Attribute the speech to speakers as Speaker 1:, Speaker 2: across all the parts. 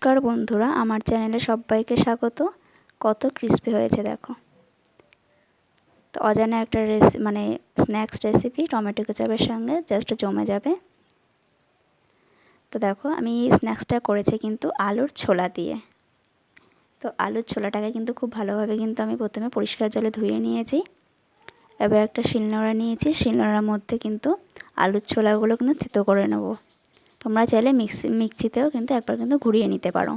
Speaker 1: নমস্কার বন্ধুরা, আমার চ্যানেলে সবাইকে স্বাগত। কত ক্রিস্পি হয়েছে দেখো। তো অজানা একটা স্ন্যাক্স রেসিপি টমেটো কেচাপের সঙ্গে জাস্ট জমে যাবে। তো দেখো আমি স্ন্যাক্সটা করেছি কিন্তু আলুর ছোলা দিয়ে। তো আলুর ছোলাটাকে কিন্তু খুব ভালোভাবে কিন্তু আমি প্রথমে পরিষ্কার জলে ধুয়ে নিয়েছি। এবার একটা শিলনোড়া নিয়েছি, শিলনোড়ার মধ্যে কিন্তু আলুর ছোলাগুলো কিন্তু থেতো করে নেব। তোমরা চাইলে মিক্সিতেও কিন্তু একবার কিন্তু ঘুরিয়ে নিতে পারো।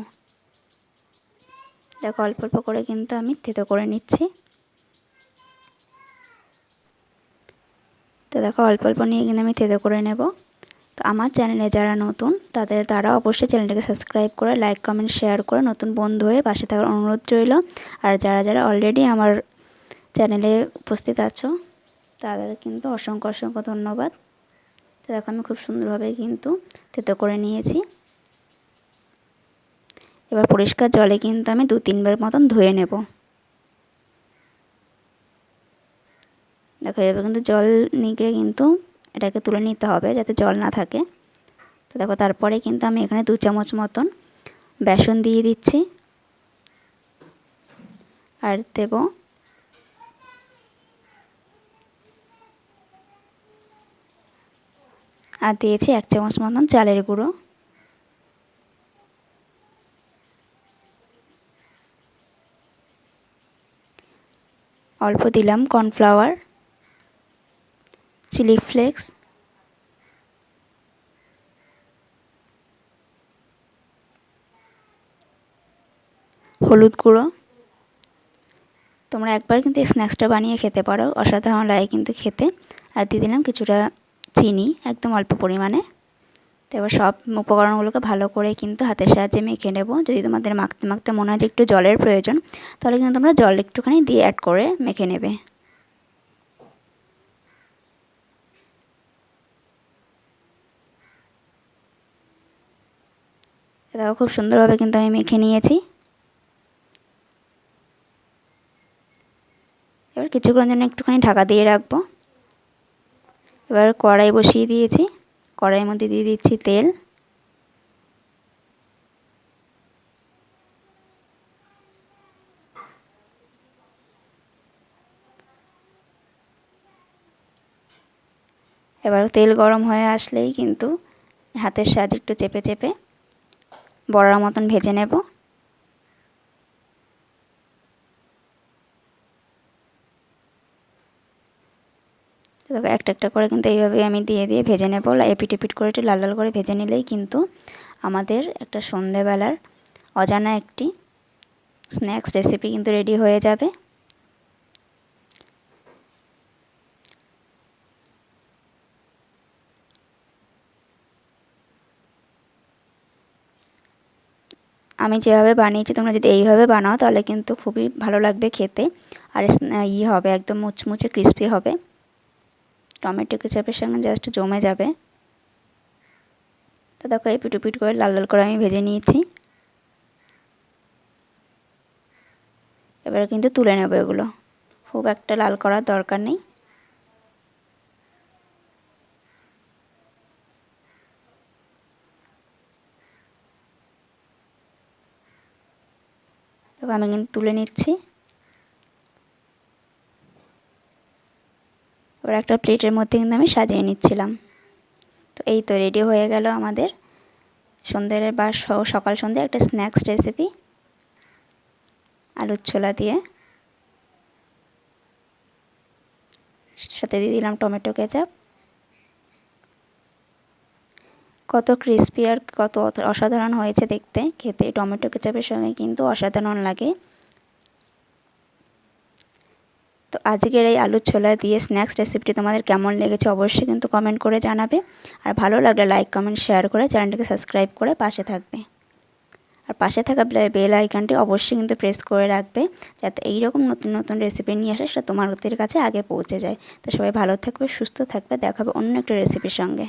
Speaker 1: দেখো অল্প অল্প করে কিন্তু আমি থেতো করে নিচ্ছি। তো দেখো অল্প অল্প নিয়ে কিন্তু আমি থেতো করে নেব। তো আমার চ্যানেলে যারা নতুন তারা অবশ্যই চ্যানেলটাকে সাবস্ক্রাইব করে লাইক কমেন্ট শেয়ার করে নতুন বন্ধু হয়ে পাশে থাকার অনুরোধ রইল। আর যারা অলরেডি আমার চ্যানেলে উপস্থিত আছো তাদের কিন্তু অসংখ্য অসংখ্য ধন্যবাদ। তো দেখো আমি খুব সুন্দরভাবে কিন্তু থেতো করে নিয়েছি। এবার পরিষ্কার জলে কিন্তু আমি 2-3 বার মতন ধুয়ে নেব। দেখো এবার কিন্তু জল নিগড়ে কিন্তু এটাকে তুলে নিতে হবে যাতে জল না থাকে। তো দেখো তারপরে কিন্তু আমি এখানে 2 চামচ মতন বেসন দিয়ে দিচ্ছি আর দেব আর দিয়েছি 1 চামচ মতন চালের গুঁড়ো। অল্প দিলাম কর্নফ্লাওয়ার, চিলি ফ্লেক্স, হলুদ গুঁড়ো। তোমরা একবার কিন্তু এই স্ন্যাক্সটা বানিয়ে খেতে পারো, অসাধারণ লাগে কিন্তু খেতে। আর দিয়ে দিলাম কিছুটা চিনি, একদম অল্প পরিমাণে। তো এবার সব উপকরণগুলোকে ভালো করে কিন্তু হাতের সাহায্যে মেখে নেব। যদি তোমাদের মাখতে মাখতে মনে হয় যে একটু জলের প্রয়োজন তাহলে কিন্তু তোমরা জল একটুখানি দিয়ে অ্যাড করে মেখে নেবে। দেখো খুব সুন্দরভাবে কিন্তু আমি মেখে নিয়েছি। এবার কিছুক্ষণ জন্য একটুখানি ঢাকা দিয়ে রাখবো। এবার কড়াই বসিয়ে দিয়েছি, কড়াইয়ের মধ্যে দিয়ে দিচ্ছি তেল। এবার তেল গরম হয়ে আসলেই কিন্তু হাতের সাহায্যে একটু চেপে চেপে বড়ার মতন ভেজে নেব। দেখো একটা একটা করে কিন্তু এইভাবে আমি দিয়ে ভেজে নেব। এপিট এপিট করে একটু লাল লাল করে ভেজে নিলেই কিন্তু আমাদের একটা সন্ধেবেলার অজানা একটি স্ন্যাক্স রেসিপি কিন্তু রেডি হয়ে যাবে। আমি যেভাবে বানিয়েছি তোমরা যদি এইভাবে বানাও তাহলে কিন্তু খুবই ভালো লাগবে খেতে। আর হবে একদম মুচমুচে ক্রিস্পি হবে, টমেটো কেচাপের সঙ্গে জাস্ট জমে যাবে। তো দেখো এই পিটু পিট করে লাল লাল করে আমি ভেজে নিয়েছি। এবার কিন্তু তুলে নেব এগুলো, খুব একটা লাল করার দরকার নেই। দেখো আমি কিন্তু তুলে নিচ্ছি। এবার একটা প্লেটের মধ্যে কিন্তু আমি সাজিয়ে নিচ্ছিলাম। তো এই তো রেডি হয়ে গেল আমাদের সন্ধ্যের বা সকাল সন্ধ্যে একটা স্ন্যাক্স রেসিপি আলুর ছোলা দিয়ে। সাথে দিয়ে দিলাম টমেটো কেচাপ। কত ক্রিস্পি আর কত অসাধারণ হয়েছে দেখতে, খেতে টমেটো কেচাপের সঙ্গে কিন্তু অসাধারণ লাগে। তো আজকের এই আলুর ছোলা দিয়ে স্ন্যাক্স রেসিপিটি তোমাদের কেমন লেগেছে অবশ্যই কিন্তু কমেন্ট করে জানাবে। আর ভালো লাগলে লাইক কমেন্ট শেয়ার করে চ্যানেলটিকে সাবস্ক্রাইব করে পাশে থাকবে। আর পাশে থাকা বেল আইকনটি অবশ্যই কিন্তু প্রেস করে রাখবে যাতে এইরকম নতুন নতুন রেসিপি নিয়ে আসে সেটা তোমাদের কাছে আগে পৌঁছে যায়। তো সবাই ভালো থাকবে, সুস্থ থাকবে, দেখা হবে অন্য একটা রেসিপির সঙ্গে।